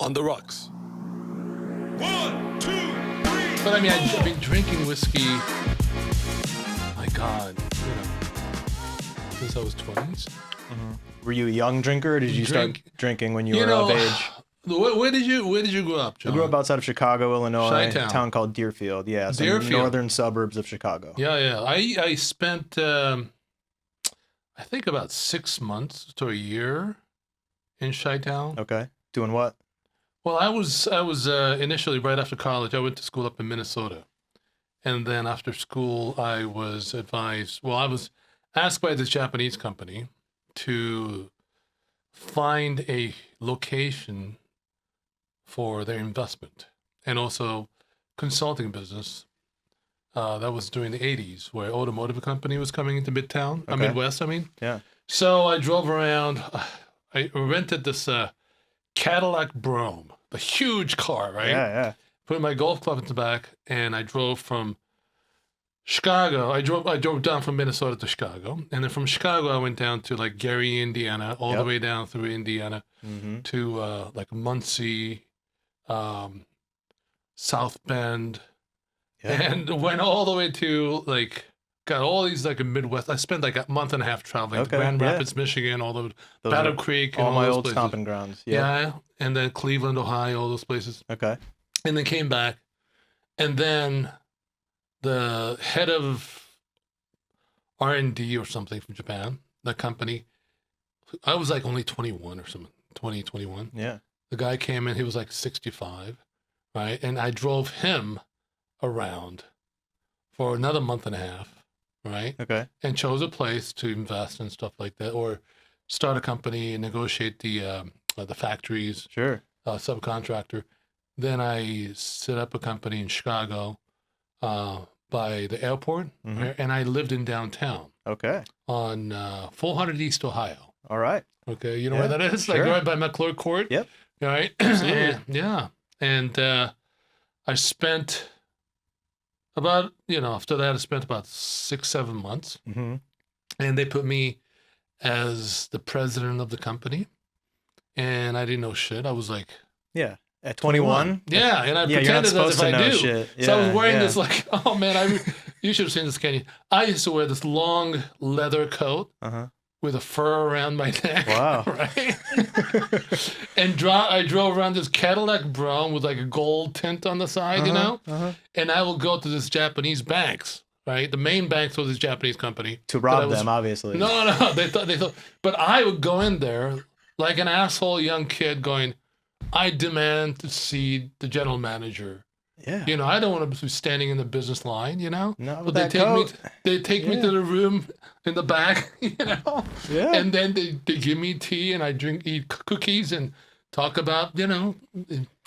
On The Rocks. 1, 2, 3. But I mean, I've been drinking whiskey, my God, since I was 20s. Were you a young drinker, or did you start drinking when you were of age? Where did you grow up, John? I grew up outside of Chicago, Illinois, Chi-town. a town called Deerfield. Yeah, so in the northern suburbs of Chicago. Yeah. I spent, I think about 6 months to a year in Chi-town. Okay. Doing what? Well, I was initially right after college. I went to school up in Minnesota, and then after school, I was advised. Well, I was asked by this Japanese company to find a location for their investment and also consulting business. That was during the 80s, where automotive company was coming into Midtown, Midwest. I mean, yeah. So I drove around. I rented this Cadillac Brougham, the huge car, right? Yeah. Put my golf club in the back, and I drove from Chicago. I drove down from Minnesota to Chicago, and then from Chicago I went down to like Gary, Indiana, all the way down through Indiana to like Muncie, South Bend, and went all the way to like got all these like in Midwest. I spent like a month and a half traveling to Grand Rapids, Michigan, all the Battle Creek, and all my those old places. stomping grounds. Yeah, and then Cleveland, Ohio, all those places. Okay. And then came back, and then the head of R&D or something from Japan, the company, I was like only 21 or something, 20, 21. Yeah. The guy came in, he was like 65, right? And I drove him around for another month and a half, right? Okay. And chose a place to invest and stuff like that, or start a company and negotiate the factories. Sure. Subcontractor. Then I set up a company in Chicago by the airport, and I lived in downtown. Okay. On 400 East Ohio. All right. Okay, you know where that is? Sure. Like right by McClure Court. Yep. All right. Yeah. And I spent about, after that, I spent about 6-7 months. Mm-hmm. And they put me as the president of the company. And I didn't know shit. I was like... Yeah. At 21? Yeah, and I pretended as if I do. Shit. Yeah, so I was wearing this like, oh man, you should have seen this, Kenny. I used to wear this long leather coat with a fur around my neck. Wow. Right? And I drove around this Cadillac Brougham with like a gold tint on the side, and I would go to this Japanese banks. Right, the main banks was this Japanese company to rob them, obviously. No, they thought, but I would go in there like an asshole young kid going, I demand to see the general manager. Yeah. I don't want to be standing in the business line, Not with but that coat. They take me to the room in the back, Yeah. And then they give me tea and I eat cookies and talk about,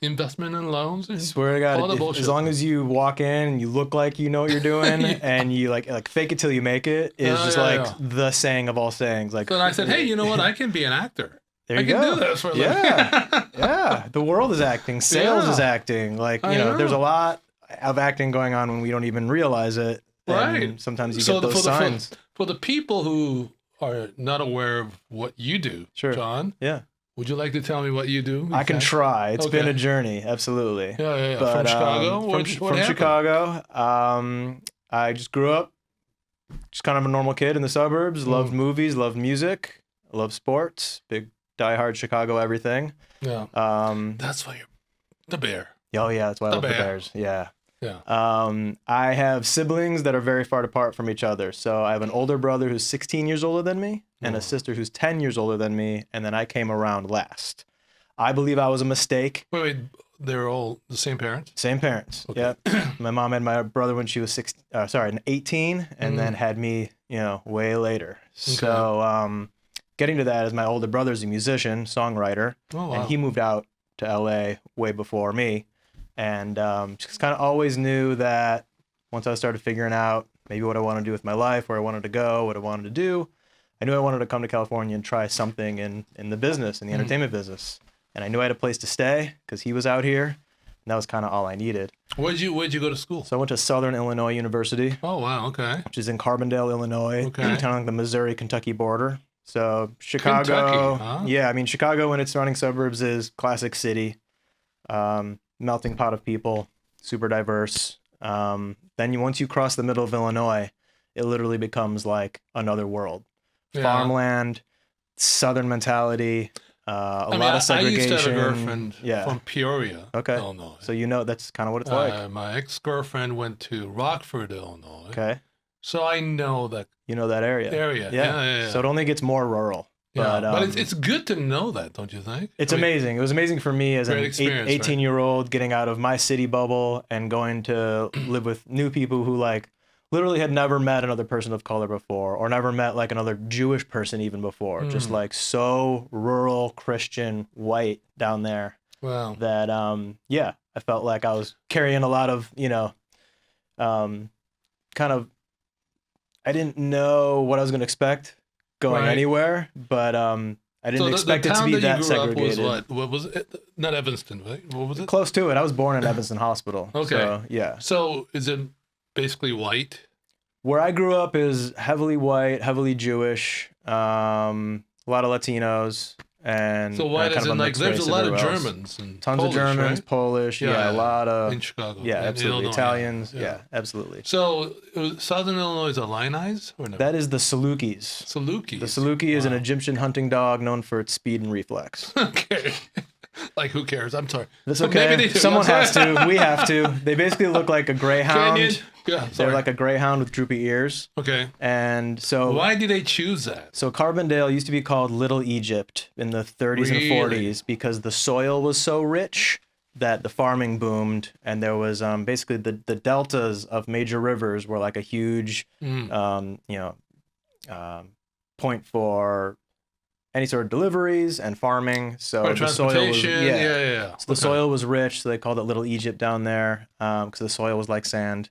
investment and loans. And I swear to God, as long as you walk in and you look like you know what you're doing and you like fake it till you make it is the saying of all sayings. Like, so I said, hey, you know what? I can be an actor. There you I go. can do this for a living. Yeah. The world is acting. Sales is acting. Like, there's a lot of acting going on when we don't even realize it. Right. And sometimes you get those signs. For the people who are not aware of what you do, John. Yeah. Would you like to tell me what you do? I can try. It's been a journey. Absolutely. Yeah. But, from Chicago? From Chicago. I just grew up just kind of a normal kid in the suburbs. Loved movies, loved music, loved sports. Big diehard Chicago everything. Yeah. That's why you're the bear. Oh yeah, that's why I love the Bears. Yeah. Yeah. I have siblings that are very far apart from each other. So I have an older brother who's 16 years older than me and a sister who's 10 years older than me, and then I came around last. I believe I was a mistake. Wait, they're all the same parents? Same parents. Okay. Yeah. My mom had my brother when she was 18 and then had me, way later. Okay. So getting to that is my older brother's a musician, songwriter, and he moved out to LA way before me. And just kind of always knew that once I started figuring out maybe what I wanted to do with my life, where I wanted to go, what I wanted to do, I knew I wanted to come to California and try something in the business, in the entertainment business. And I knew I had a place to stay because he was out here, and that was kind of all I needed. Where'd you go to school? So I went to Southern Illinois University. Oh, wow, okay. Which is in Carbondale, Illinois, kind of like the Missouri-Kentucky border. So Chicago, Kentucky, huh? Yeah, I mean, Chicago and its surrounding suburbs is classic city. Melting pot of people, super diverse. Once you cross the middle of Illinois, it literally becomes like another world. Yeah. Farmland, Southern mentality, a lot of segregation. I used to have a girlfriend from Peoria, Illinois. So you know that's kind of what it's like. My ex-girlfriend went to Rockford, Illinois. Okay. So I know that. You know that area. Yeah. So it only gets more rural. Yeah, but it's good to know that, don't you think? It's amazing. It was amazing for me as an 18-year-old getting out of my city bubble and going to live with new people who like literally had never met another person of color before or never met like another Jewish person even before. Just like so rural, Christian, white down there. Wow. That, I felt like I was carrying a lot of, kind of, I didn't know what I was going to expect going anywhere, but I didn't expect it to be that segregated. What was it? Not Evanston, right? What was it? Close to it. I was born in Evanston Hospital. Okay. So, yeah. So is it basically white? Where I grew up is heavily white, heavily Jewish, a lot of Latinos, and so white as in like there's a lot of else. Germans and tons Polish, of Germans, right? Polish, a lot of in Chicago, absolutely, Illinois, Italians, absolutely. So Southern Illinois is Illinois or no? That is the Salukis. Salukis. The Saluki is an Egyptian hunting dog known for its speed and reflex. Okay. Like, who cares? I'm sorry. That's okay. Someone has to. We have to. They basically look like a greyhound. They're like a greyhound with droopy ears. Okay. And so... Why did they choose that? So Carbondale used to be called Little Egypt in the 30s and 40s because the soil was so rich that the farming boomed, and there was basically the deltas of major rivers were like a huge, point for any sort of deliveries and farming. So the soil was So the soil was rich, so they called it Little Egypt down there because the soil was like sand.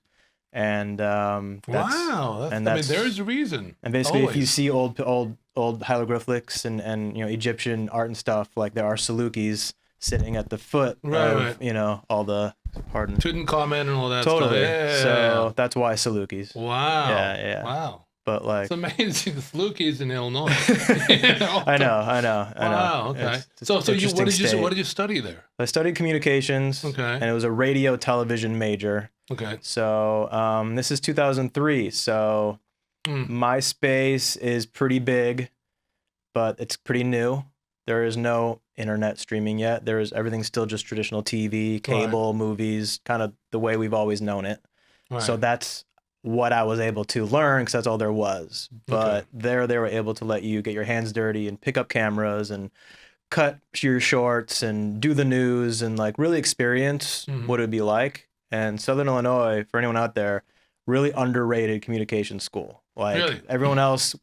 And there's a reason. And basically, if you see old hieroglyphics and Egyptian art and stuff, like there are Salukis sitting at the foot of all the Tutankhamun and all that totally. stuff. So that's why Salukis. Wow. Yeah. Wow. But like it's amazing the Salukis in Illinois. I know. Wow. Okay. So what did you study there? I studied communications. Okay. And it was a radio television major. Okay. So this is 2003. So MySpace is pretty big, but it's pretty new. There is no internet streaming yet. Everything's still just traditional TV, cable, movies, kind of the way we've always known it. Right. So that's what I was able to learn because that's all there was. But they were able to let you get your hands dirty and pick up cameras and cut your shorts and do the news and like really experience what it would be like. And Southern Illinois, for anyone out there, really underrated communication school. Like everyone else,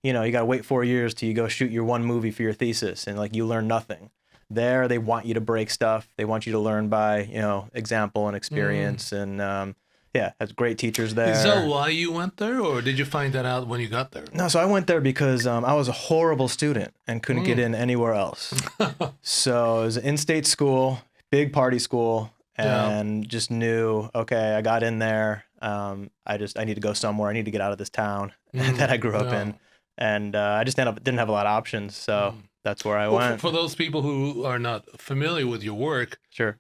you got to wait 4 years till you go shoot your one movie for your thesis and like you learn nothing. There, they want you to break stuff. They want you to learn by, example and experience. And has great teachers there. Is that why you went there, or did you find that out when you got there? No, so I went there because I was a horrible student and couldn't get in anywhere else. So it was an in-state school, big party school. And just knew, okay, I got in there. I need to go somewhere. I need to get out of this town that I grew up in. And I just didn't have a lot of options. So that's where I went. For those people who are not familiar with your work, sure.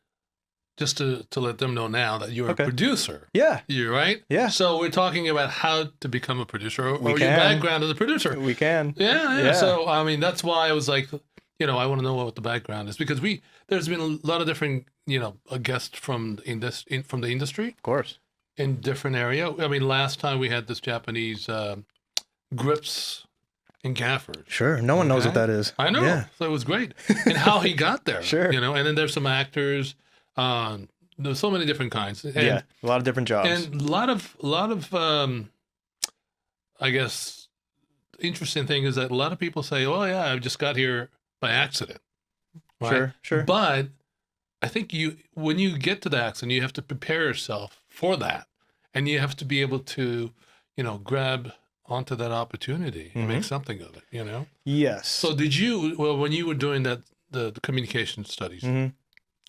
Just to let them know now that you're a producer. Yeah. You're right? Yeah. So we're talking about how to become a producer or your background as a producer. We can. Yeah. So, I mean, that's why I was like, I want to know what the background is because there's been a lot of different, a guest from the industry. Of course. In different area. I mean, last time we had this Japanese grips and gaffers. Sure. No one knows what that is. I know. Yeah. So it was great. And how he got there. Sure. And then there's some actors. There's so many different kinds. And, a lot of different jobs. And a lot of I guess, interesting thing is that a lot of people say, oh, yeah, I just got here by accident. Right? Sure. But I think when you get to the accident, you have to prepare yourself for that. And you have to be able to, grab onto that opportunity and make something of it, Yes. So when you were doing the communication studies, in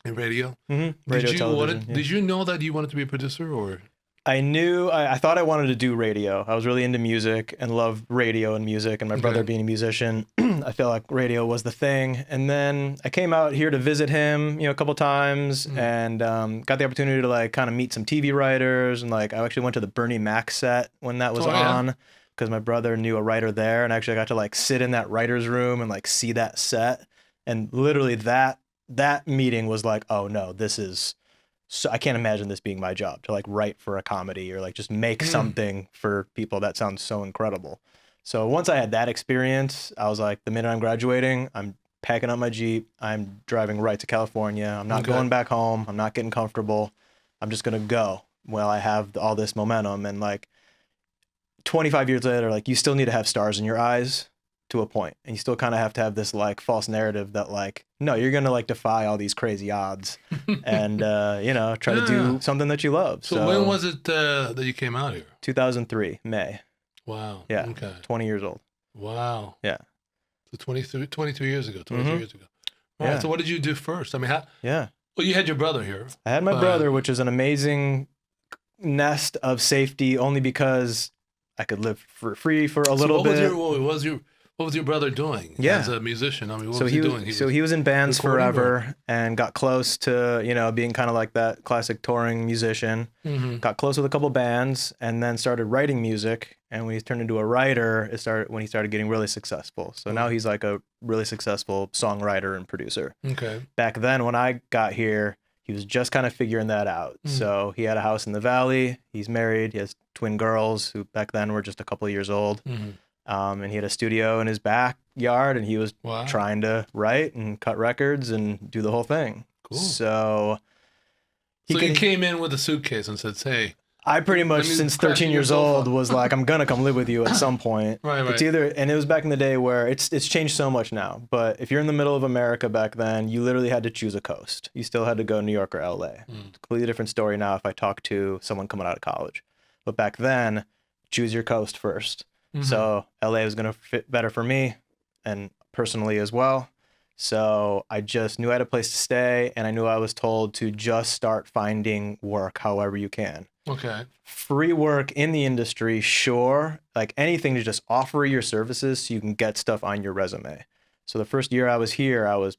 radio? Radio, television. Did you know that you wanted to be a producer or? I knew, I thought I wanted to do radio. I was really into music and loved radio and music, and my brother being a musician, I felt like radio was the thing. And then I came out here to visit him, a couple times, and got the opportunity to like kind of meet some TV writers, and like I actually went to the Bernie Mac set when that was on, because my brother knew a writer there, and actually I got to like sit in that writer's room and like see that set, and literally that meeting was like, oh no, this is. So I can't imagine this being my job, to like write for a comedy or like just make something for people. That sounds so incredible. So once I had that experience, I was like, the minute I'm graduating, I'm packing up my Jeep. I'm driving right to California. I'm not going back home. I'm not getting comfortable. I'm just going to go while I have all this momentum. And like 25 years later, like you still need to have stars in your eyes to a point, and you still kind of have to have this like false narrative that like, no, you're gonna like defy all these crazy odds and try to do something that you love. So when was it that you came out here? 2003 May. Wow. Yeah. Okay. 20 years old. Wow. Yeah. So 22 years ago. 23 years ago. All right. So what did you do first? I mean, well, you had your brother here. I had my brother, which is an amazing nest of safety, only because I could live for free for a little bit. What was your brother doing as a musician? I mean, what was he doing? He was in bands forever and got close to, being kind of like that classic touring musician. Got close with a couple bands and then started writing music. And when he turned into a writer, when he started getting really successful. So now he's like a really successful songwriter and producer. Okay. Back then, when I got here, he was just kind of figuring that out. So he had a house in the Valley. He's married. He has twin girls who back then were just a couple of years old. And he had a studio in his backyard, and he was trying to write and cut records and do the whole thing. Cool. So you came in with a suitcase and said, hey. I pretty much, since 13 years old, was like, I'm going to come live with you at some point. Right. It's either, and it was back in the day where it's changed so much now, but if you're in the middle of America back then, you literally had to choose a coast. You still had to go New York or LA. It's a completely different story now if I talk to someone coming out of college. But back then, choose your coast first. So LA was going to fit better for me and personally as well. So I just knew I had a place to stay, and I knew I was told to just start finding work however you can. Okay. Free work in the industry, sure. Like anything to just offer your services so you can get stuff on your resume. So the first year I was here, I was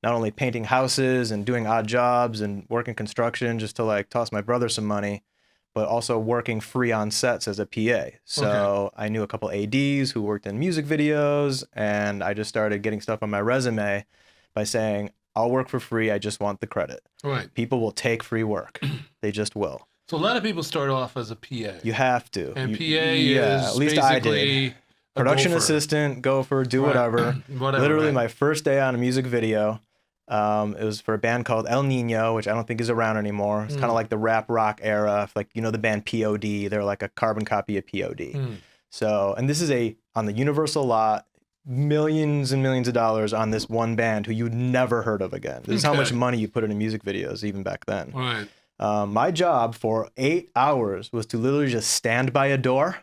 not only painting houses and doing odd jobs and working construction just to like toss my brother some money, but also working free on sets as a PA. So I knew a couple ADs who worked in music videos, and I just started getting stuff on my resume by saying, I'll work for free. I just want the credit. Right. People will take free work. They just will. So a lot of people start off as a PA. You have to. And PA is at least I did. Production assistant, gopher, do whatever. Literally my first day on a music video. It was for a band called El Nino, which I don't think is around anymore. It's kind of like the rap rock era. Like, the band POD, they're like a carbon copy of POD. So, and this is on the Universal lot, millions and millions of dollars on this one band who you'd never heard of again. This is how much money you put into music videos even back then. Right. My job for 8 hours was to literally just stand by a door.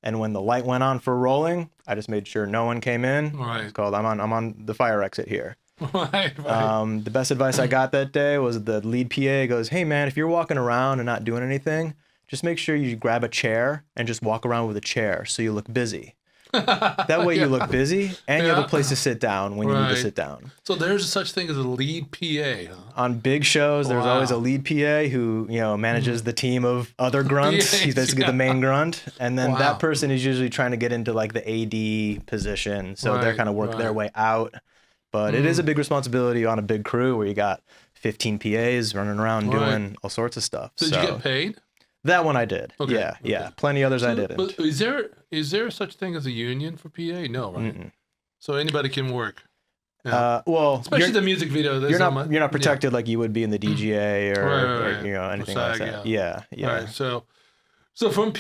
And when the light went on for rolling, I just made sure no one came in. Right. It's called, I'm on the fire exit here. Right. The best advice I got that day was the lead PA goes, hey man, if you're walking around and not doing anything, just make sure you grab a chair and just walk around with a chair so you look busy. That way you look busy and you have a place to sit down when you need to sit down. So there's such thing as a lead PA, huh? On big shows, there's always a lead PA who, manages the team of other grunts. He's basically the main grunt. And then that person is usually trying to get into like the AD position. So they're kind of work their way out. But it is a big responsibility on a big crew where you got 15 PAs running around doing all sorts of stuff. So did you get paid? That one I did. Okay. Yeah. Plenty others I didn't. But is there such thing as a union for PA? No, right? Mm-mm. So anybody can work. Yeah. Well, especially the music video. You're not protected like you would be in the DGA or anything like that. Yeah. All right. So from PA,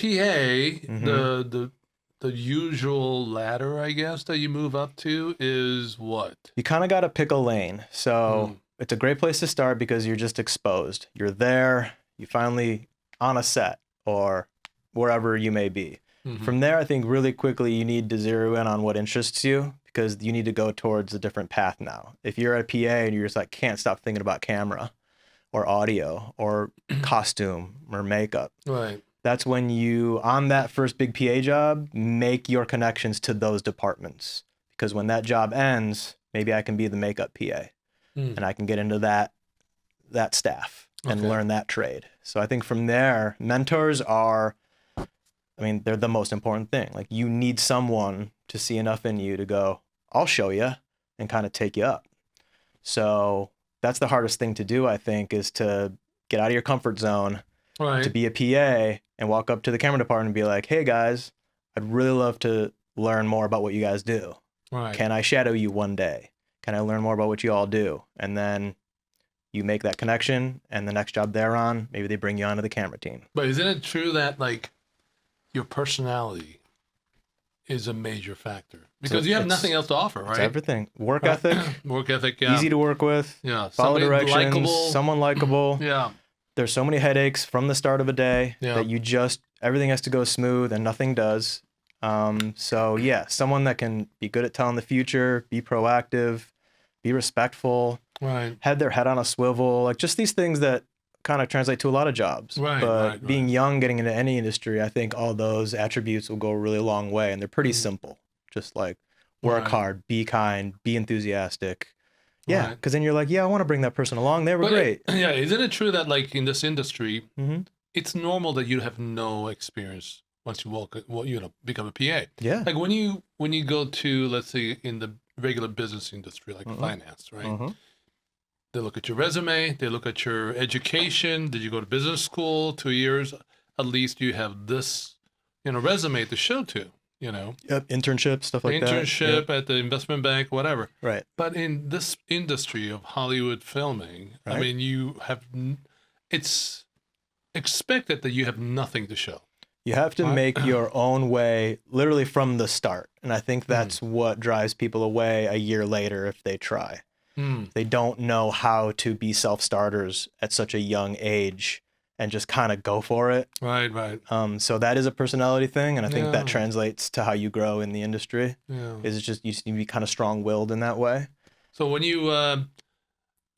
the usual ladder, I guess, that you move up to is what? You kind of got to pick a lane. So it's a great place to start because you're just exposed. You're there. You finally on a set or wherever you may be. From there, I think really quickly you need to zero in on what interests you because you need to go towards a different path now. If you're a PA and you're just like, can't stop thinking about camera, or audio or costume or makeup. Right. That's when you, on that first big PA job, make your connections to those departments. Because when that job ends, maybe I can be the makeup PA and I can get into that staff and learn that trade. So I think from there, mentors are, I mean, they're the most important thing. Like you need someone to see enough in you to go, I'll show you and kind of take you up. So that's the hardest thing to do, I think, is to get out of your comfort zone, to be a PA and walk up to the camera department and be like, hey guys, I'd really love to learn more about what you guys do. Right. Can I shadow you one day? Can I learn more about what you all do? And then you make that connection, and the next job they're on, maybe they bring you onto the camera team. But isn't it true that like your personality is a major factor? Because you have nothing else to offer, right? It's everything. Work ethic. Work ethic, yeah. Easy to work with. Yeah. Follow directions. Likable. Someone likable. Yeah. There's so many headaches from the start of a day Yeah. that everything has to go smooth and nothing does. So yeah, someone that can be good at telling the future, be proactive, be respectful, Right. have their head on a swivel, like just these things that kind of translate to a lot of jobs. Right, But right. being young, getting into any industry, I think all those attributes will go a really long way, and they're pretty simple. Just like work Right. hard, be kind, be enthusiastic. Yeah, Right. because then you're like, yeah, I want to bring that person along. They were great. Yeah, isn't it true that like in this industry, Mm-hmm. it's normal that you have no experience once you become a PA? Yeah. Like when you go to, let's say, in the regular business industry, like finance, right? Mm-hmm. They look at your resume, they look at your education. Did you go to business school 2 years? At least you have this, resume to show to, Yep. Internship, stuff like that. internship at the investment bank, whatever. Right. But in this industry of Hollywood filming, I Right. mean, it's expected that you have nothing to show. You have to make your own way literally from the start. And I think that's what drives people away a year later if they try. They don't know how to be self-starters at such a young age and just kind of go for it. Right, right. So that is a personality thing. And I think Yeah. that translates to how you grow in the industry. Yeah. Is it's just you just need to be kind of strong-willed in that way. So when you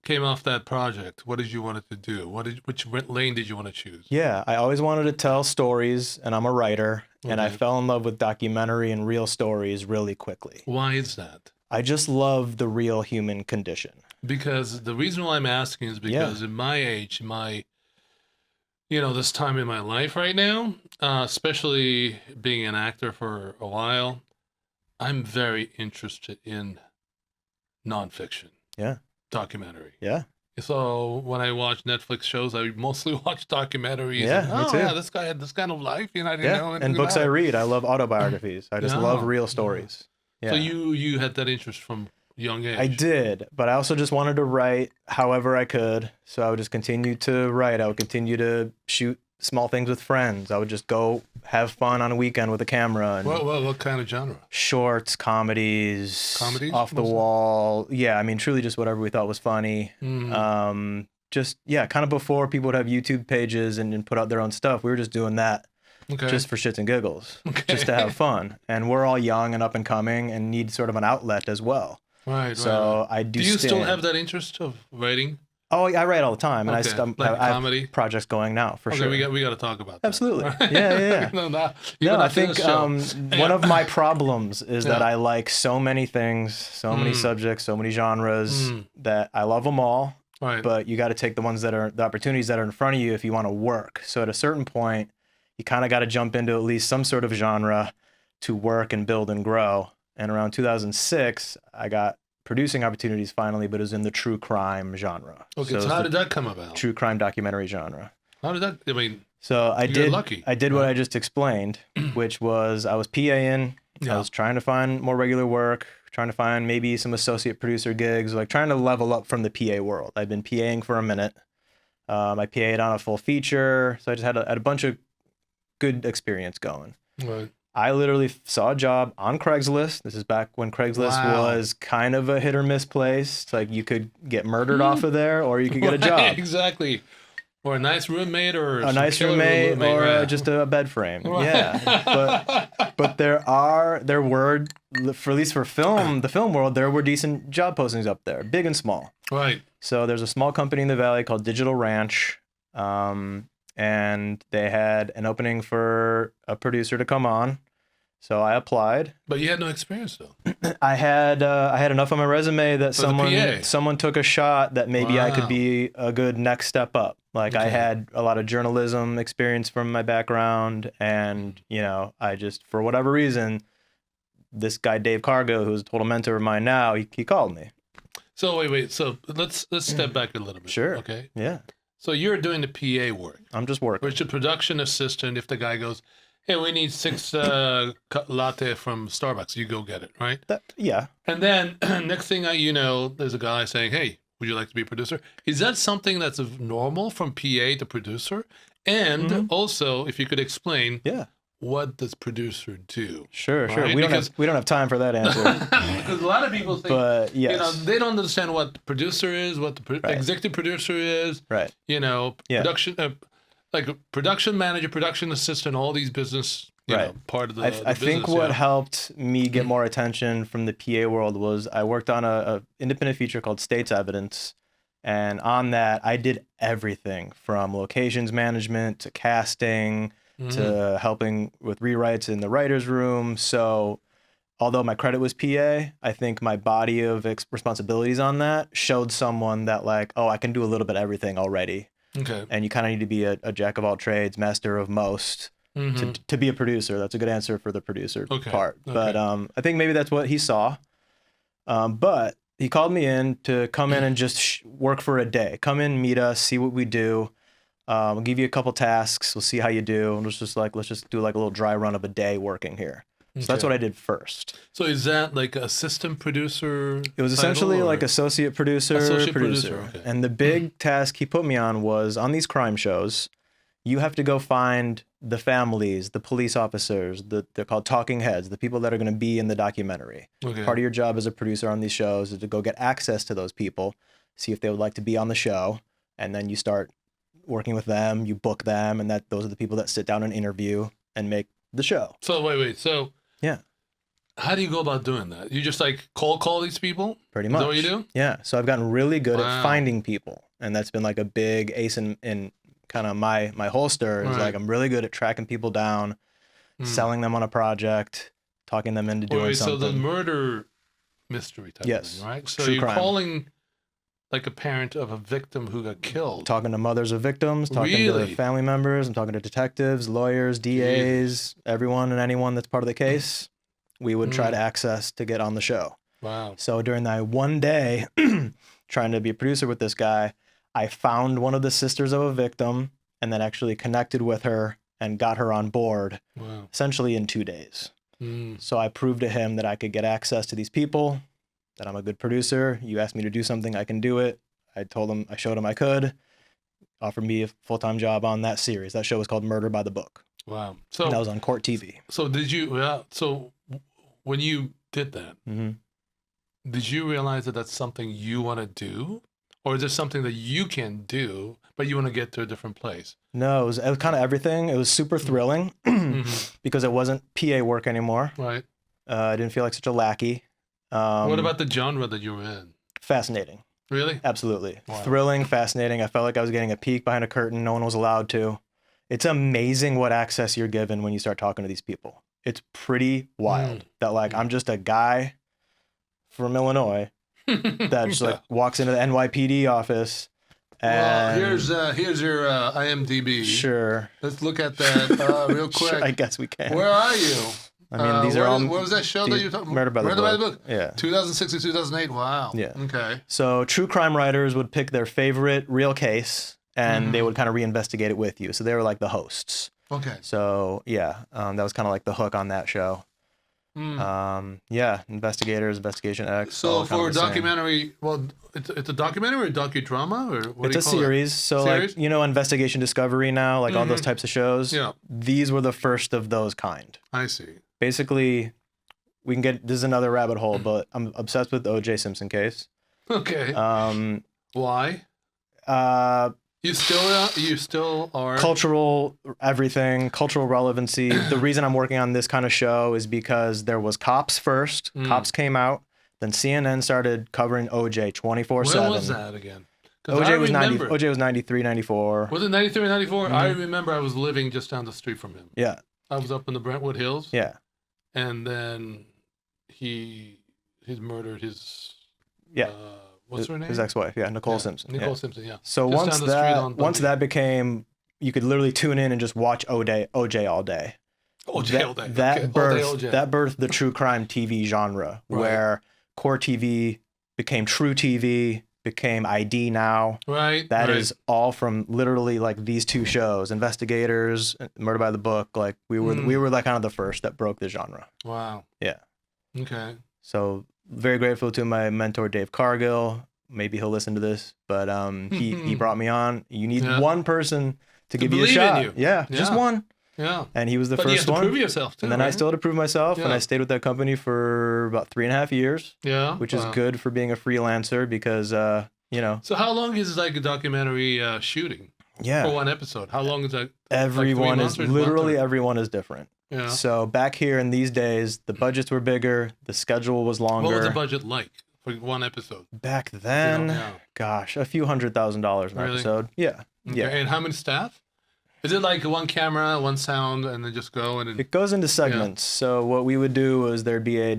came off that project, what did you want to do? Which lane did you want to choose? Yeah, I always wanted to tell stories, and I'm a writer, and I Okay. fell in love with documentary and real stories really quickly. Why is that? I just love the real human condition. Because the reason why I'm asking is because in my age, this time in my life right now, especially being an actor for a while, I'm very interested in nonfiction. Yeah. Documentary. Yeah. So when I watch Netflix shows, I mostly watch documentaries. Yeah, and, me too. Yeah, this guy had this kind of life, I didn't know. And books I read. I love autobiographies. I just love Yeah. real stories. Yeah. So you had that interest from young age. I did, but I also just wanted to write however I could. So I would just continue to write. I would continue to shoot small things with friends. I would just go have fun on a weekend with a camera. And What kind of genre? shorts, comedies, Comedies? off the Mostly? wall. Yeah, I mean, truly just whatever we thought was funny. Mm. Kind of before people would have YouTube pages and put out their own stuff, we were just doing that Okay. just for shits and giggles, Okay. just to have fun. And we're all young and up and coming and need sort of an outlet as well. Right. So right. I do. Do you still stand- have that interest of writing? Oh, I write all the time, and Okay. I have Comedy? projects going now for Okay, sure. we got to talk about that. Absolutely. Yeah. no, No, even I after think the show. one of my problems is that Yeah. I like so many things, so many subjects, so many genres that I love them all. Right. But you got to take the ones that are the opportunities that are in front of you if you want to work. So at a certain point, you kind of got to jump into at least some sort of genre to work and build and grow. And around 2006, I got producing opportunities finally, but it was in the true crime genre. Okay, it so was how the did that come about? true crime documentary genre? How did that? I mean, So I You're did. lucky, I did what I just explained, which was I was PAing. Yeah. I was trying to find more regular work, trying to find maybe some associate producer gigs, like trying to level up from the PA world. I'd been PAing for a minute. I PA'd on a full feature, so I just had a bunch of good experience going. right. I literally saw a job on Craigslist. This is back when Craigslist Wow. was kind of a hit or miss place. Like you could get murdered off of there, or you could get a Right, job. exactly. Or a nice roommate, or A some nice killer roommate, or yeah. just a bed frame. Right. Yeah, but there were, for at least for film, the film world, there were decent job postings up there, big and small. Right. So there's a small company in the Valley called Digital Ranch, and they had an opening for a producer to come on. So I applied. But you had no experience though. I had enough on my resume that someone took a shot that maybe I could be a good next step up. Like I had a lot of journalism experience from my background, and I just, for whatever reason, this guy Dave Cargo, who's a total mentor of mine now, he called me. So wait. So let's step back a little bit. Sure. Okay. Yeah. So you're doing the PA work. I'm just working. Which a production assistant, if the guy goes, hey, we need 6 latte from Starbucks, you go get it, right? Yeah. And then next thing you know, there's a guy saying, hey, would you like to be a producer? Is that something that's normal from PA to producer? And also, if you could explain, what does producer do? Sure. Right? We don't have time for that answer. Because a lot of people think, but yes. They don't understand what the producer is, what the executive producer is. Right. Production, like a production manager, production assistant, all these business, part of the I think what helped me get more attention from the PA world was I worked on a independent feature called States Evidence. And on that, I did everything from locations management to casting to helping with rewrites in the writer's room. So although my credit was PA, I think my body of responsibilities on that showed someone that I can do a little bit of everything already. Okay. And you kind of need to be a jack of all trades, master of most to be a producer. That's a good answer for the producer part. Okay. But I think maybe that's what he saw. But he called me in to come in and just work for a day. Come in, meet us, see what we do. We'll give you a couple tasks. We'll see how you do. And let's just do like a little dry run of a day working here. So that's what I did first. So is that like assistant producer? It was essentially like associate producer. Okay. And the big task he put me on was on these crime shows, you have to go find the families, the police officers, they're called talking heads, the people that are going to be in the documentary. Okay. Part of your job as a producer on these shows is to go get access to those people, see if they would like to be on the show, and then you start working with them, you book them, and those are the people that sit down and interview and make the show. So wait. So yeah, how do you go about doing that? You just like call these people? Pretty much. Is that what you do? Yeah. So I've gotten really good at finding people, and that's been like a big ace in kind of my holster. Is like I'm really good at tracking people down, selling them on a project, talking them into doing something. So the murder mystery type of thing, right? So you're calling like a parent of a victim who got killed. Talking to mothers of victims, talking to family members, I'm talking to detectives, lawyers, DAs, everyone and anyone that's part of the case, we would try to access to get on the show. Wow. So during that one day, trying to be a producer with this guy, I found one of the sisters of a victim and then actually connected with her and got her on board, essentially in 2 days. So I proved to him that I could get access to these people, that I'm a good producer. You asked me to do something, I can do it. I showed him I could. Offered me a full-time job on that series. That show was called Murder by the Book. Wow. So that was on Court TV. So so when you did that, did you realize that that's something you want to do? Or is it something that you can do, but you want to get to a different place? No, it was kind of everything. It was super thrilling because it wasn't PA work anymore. Right. I didn't feel like such a lackey. What about the genre that you were in? Fascinating. Really? Absolutely. Wow. Thrilling, fascinating. I felt like I was getting a peek behind a curtain. No one was allowed to. It's amazing what access you're given when you start talking to these people. It's pretty wild that I'm just a guy from Illinois that just walks into the NYPD office. And here's your IMDb. Sure. Let's look at that real quick. Sure, I guess we can. Where are you? I mean, these are all... What was that show that you were talking about? Murder by the Book. Yeah. 2006 to 2008. Wow. Yeah. Okay. So true crime writers would pick their favorite real case, and they would kind of reinvestigate it with you. So they were like the hosts. Okay. So, yeah, that was kind of like the hook on that show. Investigators, Investigation X. So for a documentary, it's a documentary or a docudrama? Or what it's a series. So series? Investigation Discovery now, like all those types of shows. Yeah. These were the first of those kind. I see. Basically, this is another rabbit hole, but I'm obsessed with the O.J. Simpson case. Okay. Why? You still are cultural everything, cultural relevancy. The reason I'm working on this kind of show is because there was Cops first. Cops came out, then CNN started covering OJ 24/7. When was that again? OJ was 90. OJ was 93, 94. Was it 93 or 94? I remember I was living just down the street from him. Yeah. I was up in the Brentwood Hills. Yeah. And then he's murdered his what's her name? His ex-wife, Nicole Simpson. Nicole Simpson, yeah. So just once that became, you could literally tune in and just watch OJ all day. OJ all day. That birthed the true crime TV genre, where Core TV became True TV, became ID Now. Right. That is all from literally like these two shows, Investigators, Murder by the Book. Like we were like kind of the first that broke the genre. Wow. Yeah. Okay. So very grateful to my mentor Dave Cargill. Maybe he'll listen to this, but he brought me on. You need one person to give you a shot. Yeah, just one. Yeah. And he was the but first you have one. To prove yourself too, and then I still had to prove myself, and I stayed with that company for about 3.5 years. Yeah. Which is good for being a freelancer because So how long is like a documentary shooting? Yeah. For one episode, how long is that? Everyone is literally everyone is different. Yeah. So back here in these days, the budgets were bigger, the schedule was longer. What was the budget like for one episode? Back then, gosh, a few $100,000 an episode. Yeah. Okay. Yeah. And how many staff? Is it like one camera, one sound, and then just go? And it goes into segments. So what we would do is there'd be a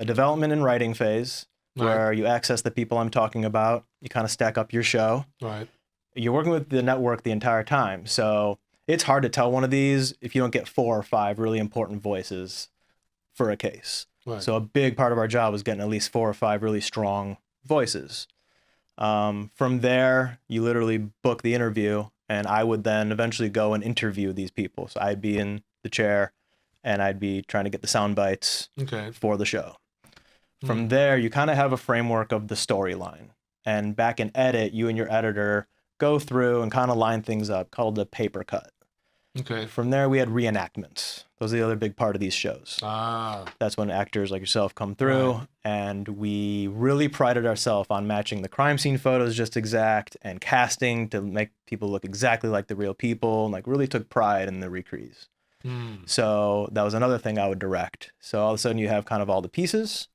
development and writing phase where you access the people I'm talking about. You kind of stack up your show. Right. You're working with the network the entire time. So it's hard to tell one of these if you don't get 4 or 5 really important voices for a case. Right. So a big part of our job was getting at least 4 or 5 really strong voices. From there, you literally book the interview, and I would then eventually go and interview these people. So I'd be in the chair, and I'd be trying to get the sound bites for the show. From there, you kind of have a framework of the storyline. And back in edit, you and your editor go through and kind of line things up, called the paper cut. Okay. From there, we had reenactments. Those are the other big part of these shows. That's when actors like yourself come through, and we really prided ourselves on matching the crime scene photos just exact, and casting to make people look exactly like the real people, and like really took pride in the recrees. So that was another thing I would direct. So all of a sudden you have kind of all the pieces.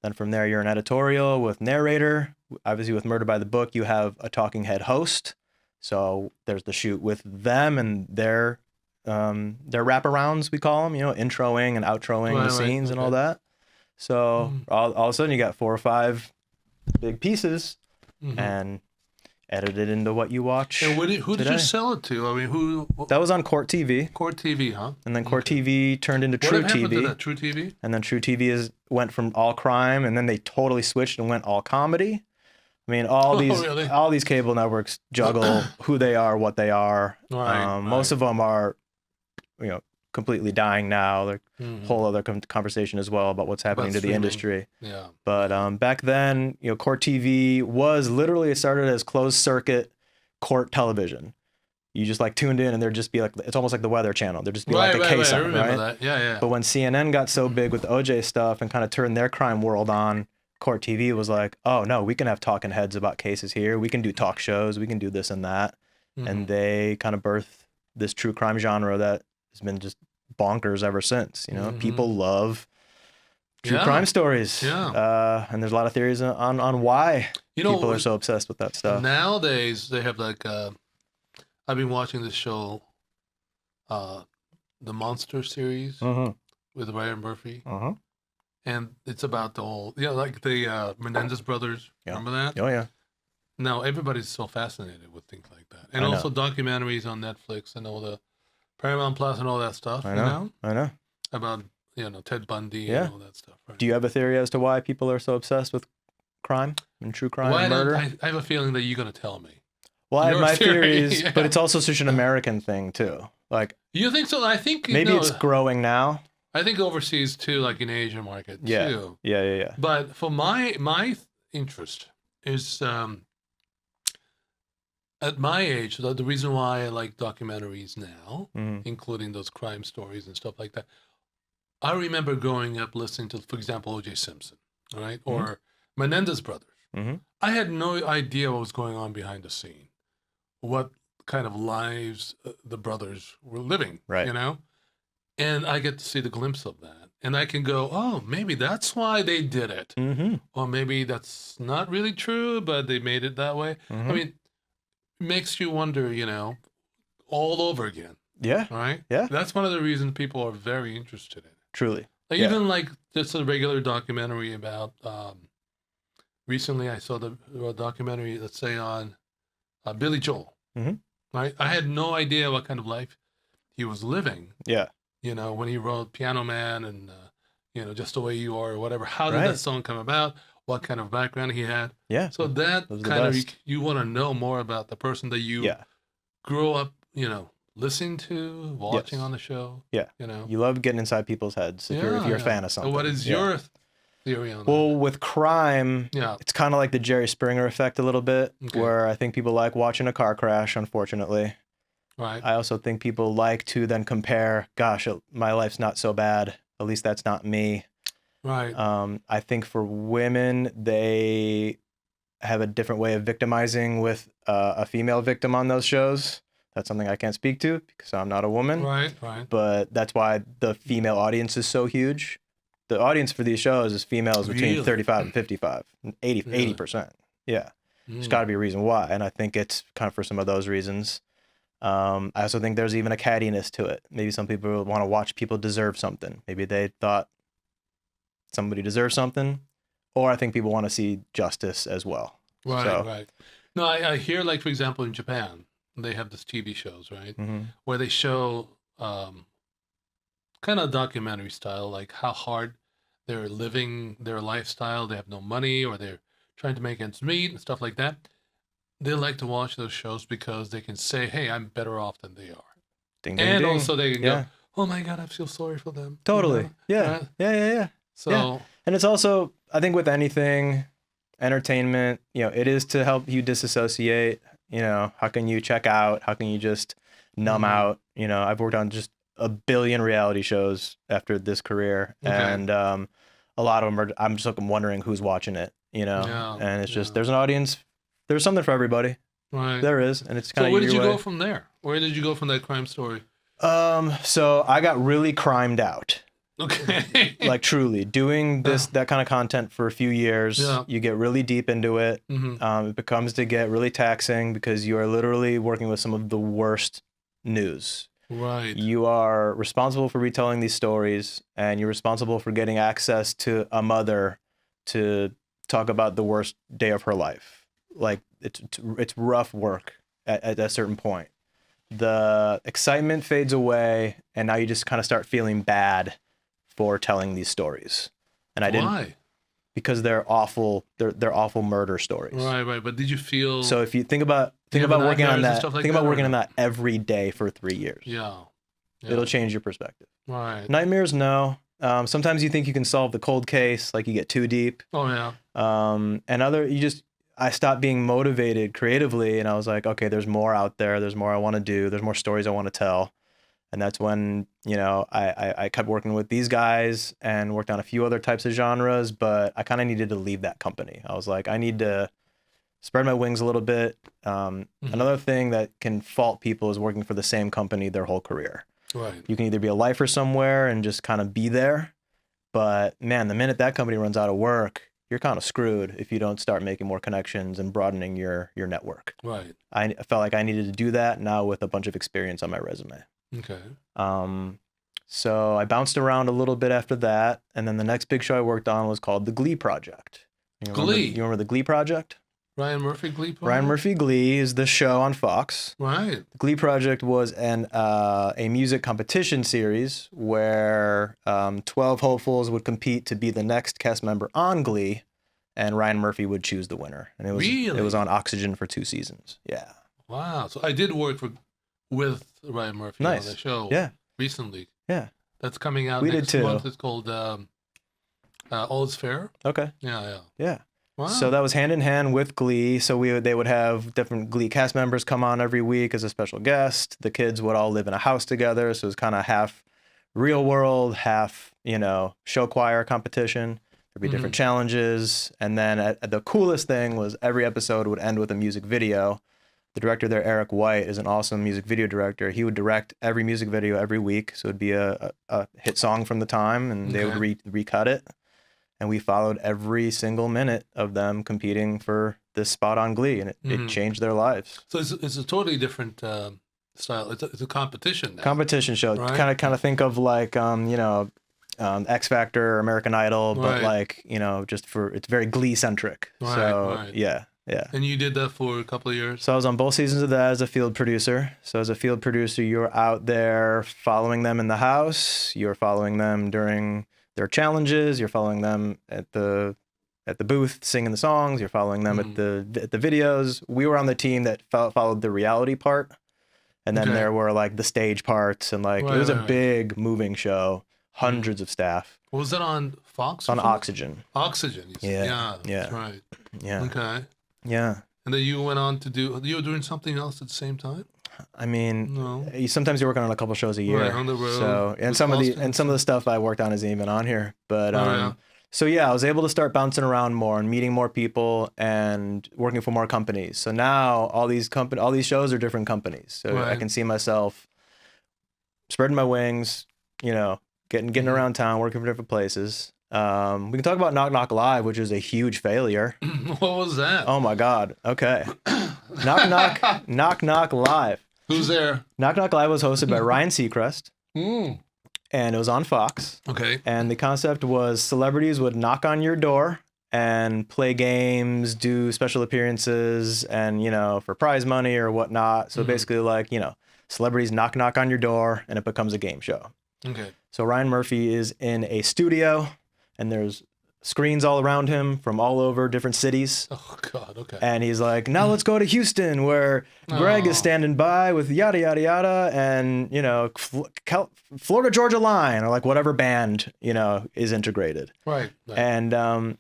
Then from there, you're an editorial with narrator. Obviously with Murder by the Book, you have a talking head host. So there's the shoot with them and their wraparounds, we call them, introing and outroing the scenes and all that. So all of a sudden you got 4 or 5 big pieces and edited into what you watch. And who did you sell it to? I mean, who? That was on Court TV. Court TV, huh? And then Court TV turned into True What happened TV. to that? True TV? And then True TV went from all crime, and then they totally switched and went all comedy. I mean, all these cable networks juggle who they are, what they are. Most of them are, completely dying now. Like whole other conversation as well about what's happening to the industry. Yeah. But back then, Court TV was literally, it started as closed circuit court television. You just like tuned in, and there'd just be like, it's almost like the Weather Channel. There'd just be like a case on, I remember that. Yeah. But when CNN got so big with the OJ stuff and kind of turned their crime world on, Court TV was like, oh no, we can have talking heads about cases here. We can do talk shows. We can do this and that. And they kind of birthed this true crime genre that has been just bonkers ever since. People love true crime stories. Yeah. And there's a lot of theories on why people are so obsessed with that stuff. Nowadays, they have like, I've been watching this show, the Monster series with Ryan Murphy. And it's about the whole, like the Menendez brothers. Remember that? Oh, yeah. Now, everybody's so fascinated with things like that. And also documentaries on Netflix and all the Paramount Plus and all that stuff. I know. About, Ted Bundy and all that stuff. Right? Do you have a theory as to why people are so obsessed with crime and true crime and murder? I have a feeling that you're going to tell me. Well, I have my theories, but it's also such an American thing, too. Like, you think so? I think... Maybe it's growing now. I think overseas too, like in Asian market too. Yeah. But for my interest is at my age, the reason why I like documentaries now, including those crime stories and stuff like that. I remember growing up listening to, for example, O.J. Simpson, all right, or Menendez brothers. I had no idea what was going on behind the scene, what kind of lives the brothers were living, right? And I get to see the glimpse of that. and I can go, oh, maybe that's why they did it. Mm-hmm. Or maybe that's not really true, but they made it that way. Mm-hmm. I mean, it makes you wonder, all over again. Yeah. Right? Yeah. That's one of the reasons people are very interested in it. Truly. Like, Yeah. even like just a regular documentary about, recently I saw the documentary, let's say, on Billy Joel. Mhm. Right? I had no idea what kind of life he was living, Yeah. when he wrote Piano Man and, Just the Way You Are or whatever. How did Right. that song come about? What kind of background he had? Yeah. So that Those are the kind of, best. you want to know more about the person that you Yeah. grew up, listening to, watching Yes. on the show. Yeah. You love getting inside people's heads if you're a fan of So something. what is Yeah. your theory on Well, with crime, Yeah. it's kind of like the Jerry Springer effect a little bit, Okay. where I think people like watching a car crash, unfortunately. that? Right. I also think people like to then compare, gosh, my life's not so bad. At least that's not me. Right. I think for women, they have a different way of victimizing with a female victim on those shows. That's something I can't speak to because I'm not a woman. Right. But that's why the female audience is so huge. The audience for these shows is females between Really? 35 and 55, 80, Really? 80%. Yeah. There's Mm. got to be a reason why. And I think it's kind of for some of those reasons. I also think there's even a cattiness to it. Maybe some people want to watch people deserve something. Maybe they thought somebody deserves something. Or I think people want to see justice as well. Right. So- Right. No, I hear, like, for example, in Japan, they have this TV shows, right, Mm-hmm. where they show kind of documentary style, like how hard they're living their lifestyle. They have no money, or they're trying to make ends meet and stuff like that. They like to watch those shows because they can say, "Hey, I'm better off than they are," Ding, ding, and ding. also they can Yeah. go, "Oh my God, I feel sorry for them." Totally. Yeah. Right? Yeah. So And it's also, I think with anything, entertainment, it is to help you disassociate. How can you check out? How can you just numb Mhm. out? I've worked on just a billion reality shows after this career. Okay. And a lot of them are, I'm just wondering who's watching it, Yeah, and it's just, yeah. there's an audience, there's something for everybody. right. There is. And it's kind So of where did you way. go from there? Where did you go from that crime story? So I got really crimed out. Okay. Like truly doing that kind of content for a few years. Yeah. You get really deep into it. Mhm. It becomes to get really taxing because you are literally working with some of the worst news. Right. You are responsible for retelling these stories, and you're responsible for getting access to a mother to talk about the worst day of her life. Like it's rough work at a certain point. The excitement fades away, and now you just kind of start feeling bad for telling these stories. And I didn't, Why? because they're awful. They're awful murder stories. Right. But did you feel? So if you think about you have working on nightmares and that, stuff like think about that, or working on no? that every day for 3 years. Yeah. It'll change your perspective. Right. Nightmares, no. Sometimes you think you can solve the cold case, like you get too deep. Oh yeah. And I stopped being motivated creatively, and I was like, okay, there's more out there. There's more I want to do. There's more stories I want to tell. And that's when, I kept working with these guys and worked on a few other types of genres, but I kind of needed to leave that company. I was like, I need to spread my wings a little bit. Another thing that can fault people is working for the same company their whole career. Right. You can either be a lifer somewhere and just kind of be there, but man, the minute that company runs out of work, you're kind of screwed if you don't start making more connections and broadening your network. Right. I felt like I needed to do that now with a bunch of experience on my resume. Okay. So I bounced around a little bit after that, and then the next big show I worked on was called the Glee Project. You remember the Glee Project? Ryan Murphy Glee. Ryan Murphy Glee is the show on Fox. Right. The Glee Project was a music competition series where 12 hopefuls would compete to be the next cast member on Glee, and Ryan Murphy would choose the winner. And it was on Oxygen for 2 seasons. Yeah. Wow. So I did work with Ryan Murphy on the show. Yeah. Recently. Yeah. That's coming out We next did too. month. It's called All Is Fair. Okay. Yeah. Yeah. Wow. So that was hand in hand with Glee. So they would have different Glee cast members come on every week as a special guest. The kids would all live in a house together. So it was kind of half real world, half, show choir competition. There'd be different challenges. And then the coolest thing was every episode would end with a music video The director there, Eric White, is an awesome music video director. He would direct every music video every week. So it'd be a hit song from the time, and they would recut it. And we followed every single minute of them competing for this spot on Glee, and it changed their lives. So it's a totally different style. It's a competition now. Competition show. Right? Kind of think of like, X Factor, American Idol, but like, it's very Glee centric. Yeah. And you did that for a couple of years? So I was on both seasons of that as a field producer. So as a field producer, you're out there following them in the house. You're following them during their challenges. You're following them at the booth singing the songs. You're following them at the videos. We were on the team that followed the reality part. And then there were like the stage parts, and like it was a big moving show. Hundreds of staff. Was that on Fox? On Oxygen. Oxygen. Yeah. That's right. Yeah. Okay. Yeah. And then you went on to you were doing something else at the same time? I mean, sometimes you're working on a couple shows a year. Right, on the road. So, and some of the stuff I worked on isn't even on here. But so yeah, I was able to start bouncing around more and meeting more people and working for more companies. So now all these shows are different companies. So I can see myself spreading my wings, getting around town, working for different places. We can talk about Knock Knock Live, which is a huge failure. What was that? Oh my God. Okay. Knock Knock Live. Who's there? Knock Knock Live was hosted by Ryan Seacrest. And it was on Fox. Okay. And the concept was celebrities would knock on your door and play games, do special appearances, and, for prize money or whatnot. So basically like, celebrities knock on your door and it becomes a game show. Okay. So Ryan Murphy is in a studio and there's screens all around him from all over different cities. Oh God, okay. And he's like, now let's go to Houston where Greg is standing by with yada, yada, yada. And, Florida Georgia Line or like whatever band, is integrated. Right. And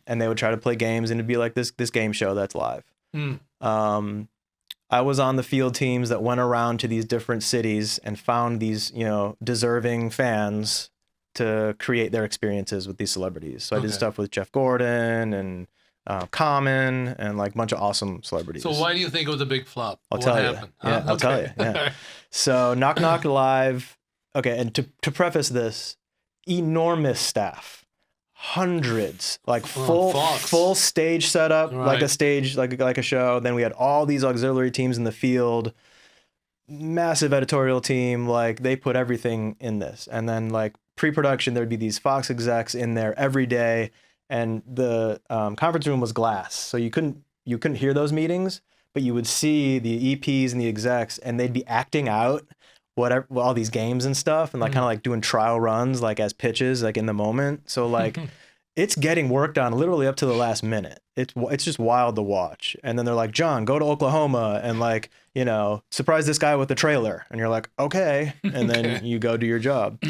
they would try to play games and it'd be like this game show that's live. I was on the field teams that went around to these different cities and found these, deserving fans to create their experiences with these celebrities. So I did stuff with Jeff Gordon and Common and like a bunch of awesome celebrities. So why do you think it was a big flop? I'll tell you. Yeah, I'll tell you. Yeah. So Knock Knock Live. Okay, and to preface this, enormous staff. Hundreds, like full stage setup, like a stage, like a show. Then we had all these auxiliary teams in the field, massive editorial team. Like they put everything in this, and then like pre-production, there'd be these Fox execs in there every day, and the conference room was glass, so you couldn't hear those meetings, but you would see the EPs and the execs, and they'd be acting out all these games and stuff, and like kind of like doing trial runs, like as pitches, like in the moment. So like it's getting worked on literally up to the last minute. It's just wild to watch. And then they're like, John, go to Oklahoma and like, surprise this guy with the trailer. And you're like, okay. And then you go do your job.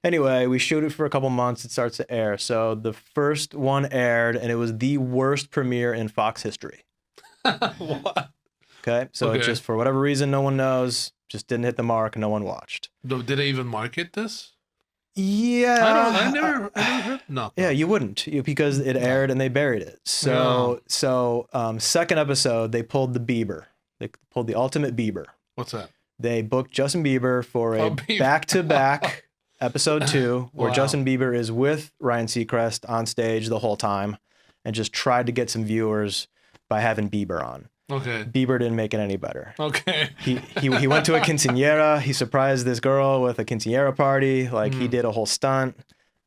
Anyway, we shoot it for a couple months. It starts to air. So the first one aired and it was the worst premiere in Fox history. What? Okay. So it just, for whatever reason, no one knows, just didn't hit the mark. No one watched. Did they even market this? Yeah. I never heard. No. Yeah, you wouldn't because it aired and they buried it. So second episode, they pulled the Bieber. They pulled the ultimate Bieber. What's that? They booked Justin Bieber for a back-to-back episode 2 where Justin Bieber is with Ryan Seacrest on stage the whole time and just tried to get some viewers by having Bieber on. Okay. Bieber didn't make it any better. Okay. He went to a quinceañera. He surprised this girl with a quinceañera party. Like he did a whole stunt.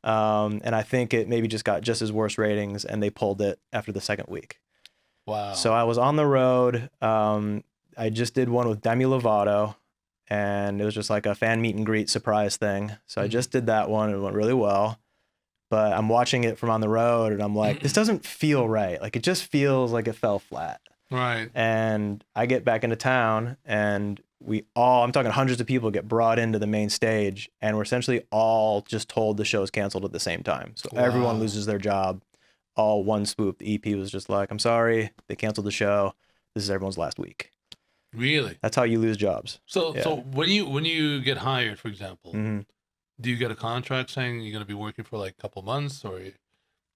And I think it maybe just got just as worse ratings and they pulled it after the second week. Wow. So I was on the road. I just did one with Demi Lovato and it was just like a fan meet and greet surprise thing. So I just did that one. It went really well. But I'm watching it from on the road and I'm like, this doesn't feel right. Like it just feels like it fell flat. Right. And I get back into town and I'm talking hundreds of people get brought into the main stage and we're essentially all just told the show's canceled at the same time. So everyone loses their job, all one swoop. The EP was just like, I'm sorry, they canceled the show. This is everyone's last week. Really? That's how you lose jobs. So when you get hired, for example, do you get a contract saying you're going to be working for like a couple months or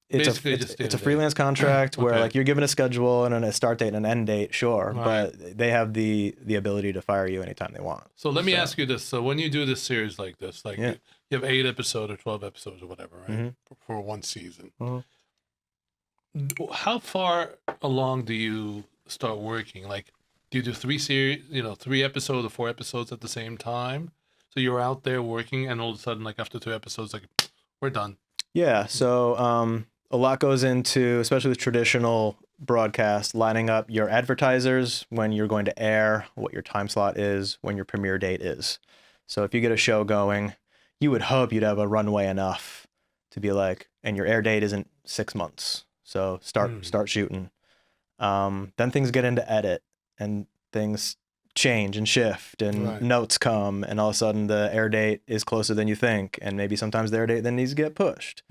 it's a freelance contract where like you're given a schedule and a start date and an end date, sure, but they have the ability to fire you anytime they want. So let me ask you this: so when you do this series like this, like you have 8 episodes or 12 episodes or whatever, right, for one season, how far along do you start working? Like, do you do 3 episodes or 4 episodes at the same time? So you're out there working, and all of a sudden, like after 2 episodes, like we're done. Yeah. So a lot goes into, especially with traditional broadcast, lining up your advertisers, when you're going to air, what your time slot is, when your premiere date is. So if you get a show going, you would hope you'd have a runway enough to be like, and your air date isn't 6 months. So start shooting. Then things get into edit, and things change and shift, and notes come, and all of a sudden the air date is closer than you think, and maybe sometimes the air date then needs to get pushed.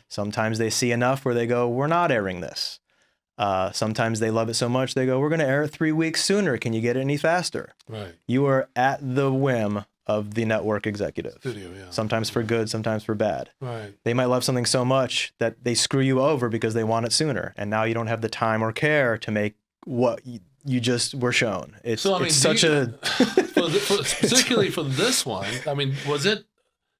Sometimes they see enough where they go, we're not airing this. Sometimes they love it so much they go, we're going to air it 3 weeks sooner, can you get it any faster? You are at the whim of the network executive. Studio, sometimes for good, sometimes for bad. They might love something so much that they screw you over because they want it sooner, and now you don't have the time or care to make what you just were shown. It's such a particularly for this one. I mean, was it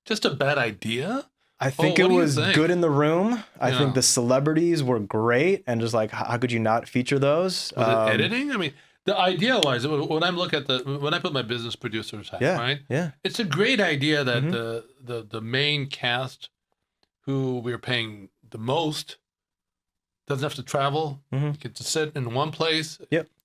just a bad idea? I think it was good in the room. I think the celebrities were great, and just like, how could you not feature those? Was it editing? I mean, the idea wise, when I look at when I put my business producer's hat, right? Yeah, it's a great idea that the main cast, who we're paying the most, doesn't have to travel. You can just sit in one place.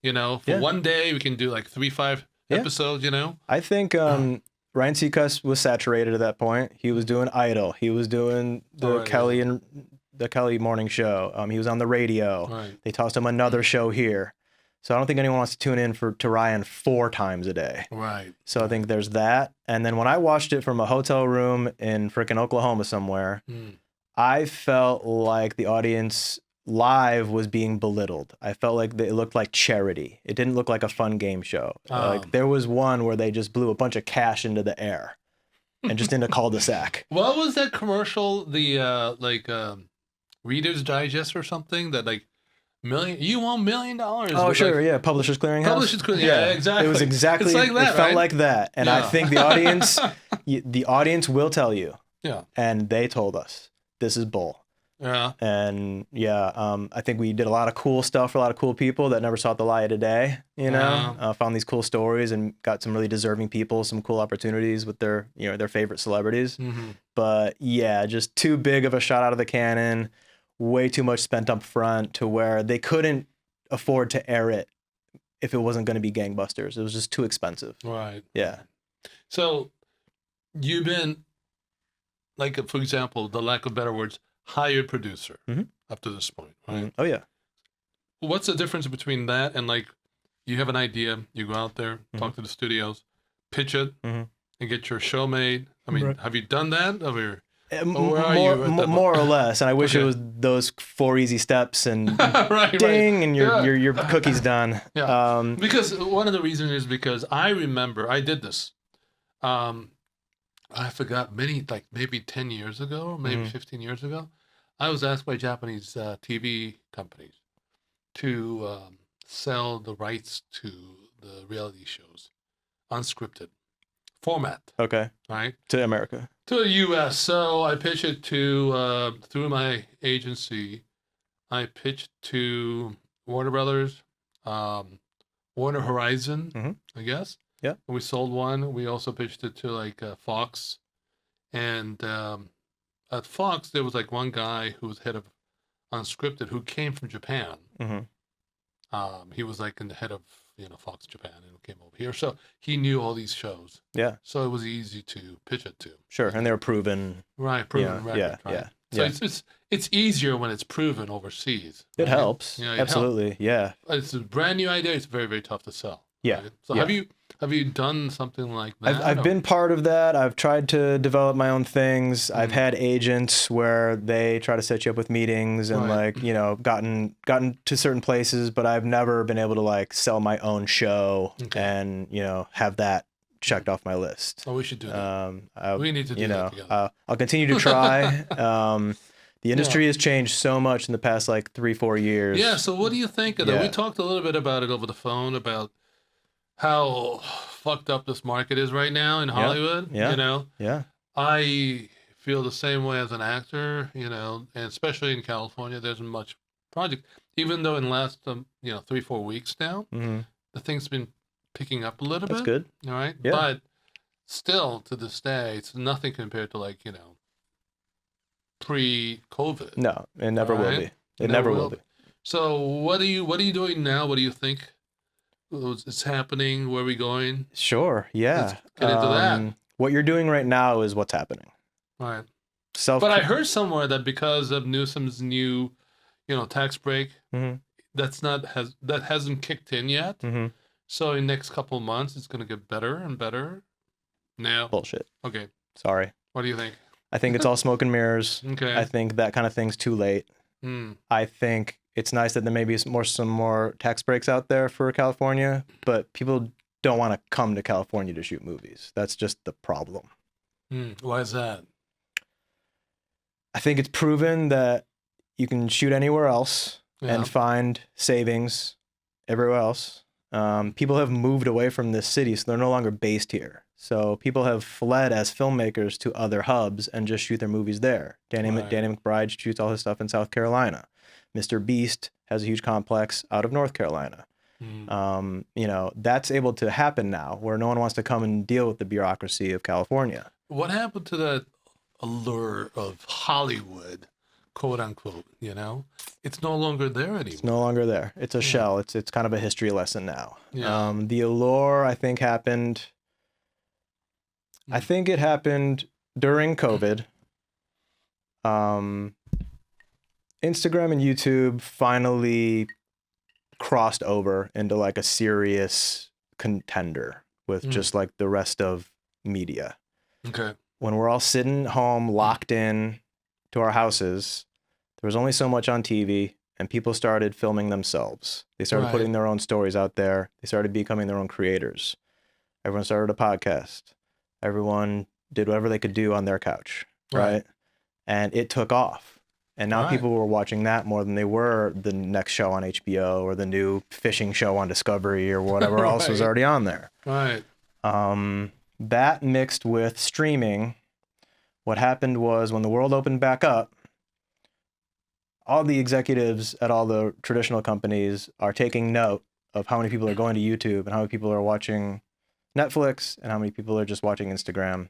You know, for one day we can do like 3-5 episodes. You know, I think Ryan Seacrest was saturated at that point. He was doing Idol. He was doing the Kelly morning show. He was on the radio. They tossed him another show here. So I don't think anyone wants to tune in to Ryan 4 times a day. So I think there's that. And then when I watched it from a hotel room in frickin' Oklahoma somewhere, I felt like the audience live was being belittled. I felt like it looked like charity. It didn't look like a fun game show. Like there was one where they just blew a bunch of cash into the air and just in a cul-de-sac. What was that commercial? The Reader's Digest or something that like you want $1 million? Oh sure, like, Publishers Clearinghouse. Publishers Clearinghouse. Yeah, exactly. It was exactly. It's like that, it felt like that, and I think the audience will tell you. And they told us this is bull. And I think we did a lot of cool stuff for a lot of cool people that never saw the light of day, you know, found these cool stories and got some really deserving people, some cool opportunities with their favorite celebrities. But just too big of a shot out of the cannon, way too much spent up front to where they couldn't afford to air it if it wasn't going to be gangbusters. It was just too expensive. Yeah. So you've been, like, for example, the lack of better words, hired producer up to this point, right? Oh yeah. What's the difference between that and like you have an idea, you go out there, talk to the studios, pitch it, and get your show made? I mean, have you done that? More or less, and I wish it was those 4 easy steps and ding, and your cookie's done. Because one of the reasons is because I remember I did this. I forgot maybe 10 years ago, maybe 15 years ago, I was asked by Japanese TV companies to sell the rights to the reality shows, unscripted format. Okay. Right? To America. To the U.S. So I pitched it to, through my agency, I pitched to Warner Brothers, Warner Horizon, I guess. Yeah. We sold one. We also pitched it to like Fox. And at Fox, there was like one guy who was head of Unscripted who came from Japan. He was like in the head of, Fox Japan and came over here. So he knew all these shows. Yeah. So it was easy to pitch it to. Sure. And they were proven. Right. Proven record. Right? So it's easier when it's proven overseas. It helps. Absolutely. Yeah. It's a brand new idea. It's very, very tough to sell. Yeah. Right? So have you done something like that? I've been part of that. I've tried to develop my own things. I've had agents where they try to set you up with meetings and gotten to certain places, but I've never been able to like sell my own show and have that checked off my list. Oh, we should do that. We need to do that together. I'll continue to try. The industry has changed so much in the past like 3-4 years. Yeah. So what do you think of that? Yeah. We talked a little bit about it over the phone about how fucked up this market is right now in Hollywood. Yeah. You know, Yeah. I feel the same way as an actor, you know, and especially in California, there's much project, even though in the last, 3-4 weeks now, the thing's been picking up a little bit. That's good. All right. Yeah. But still to this day, it's nothing compared to like, pre-COVID. No, it never will be. It Never never will will be. So what are you doing now? What do you think is happening? Where are we going? Sure. Yeah. Let's get into that. What you're doing right now is what's happening. All right. Self. But I heard somewhere that because of Newsom's new, tax break, that hasn't kicked in yet. So in the next couple of months, it's going to get better and better. No. Bullshit. Okay. Sorry. What do you think? I think it's all smoke and mirrors. Okay. I think that kind of thing's too late. I think it's nice that there may be some more tax breaks out there for California, but people don't want to come to California to shoot movies. That's just the problem. Why is that? I think it's proven that you can shoot anywhere else and find savings everywhere else. People have moved away from this city, so they're no longer based here. So people have fled as filmmakers to other hubs and just shoot their movies there. Danny McBride shoots all his stuff in South Carolina. Mr. Beast has a huge complex out of North Carolina. That's able to happen now, where no one wants to come and deal with the bureaucracy of California. What happened to that allure of Hollywood, quote unquote? It's no longer there anymore. It's no longer there. It's a shell. It's kind of a history lesson now. Yeah. The allure, I think, happened. I think it happened during COVID. Instagram and YouTube finally crossed over into like a serious contender with just like the rest of media. Okay. When we're all sitting home, locked in to our houses, there was only so much on TV, and people started filming themselves. They started putting their own stories out there. They started becoming their own creators. Everyone started a podcast. Everyone did whatever they could do on their couch, right? And it took off. And now people were watching that more than they were the next show on HBO or the new fishing show on Discovery or whatever else was already on there. Right. That mixed with streaming, what happened was when the world opened back up, all the executives at all the traditional companies are taking note of how many people are going to YouTube and how many people are watching Netflix and how many people are just watching Instagram.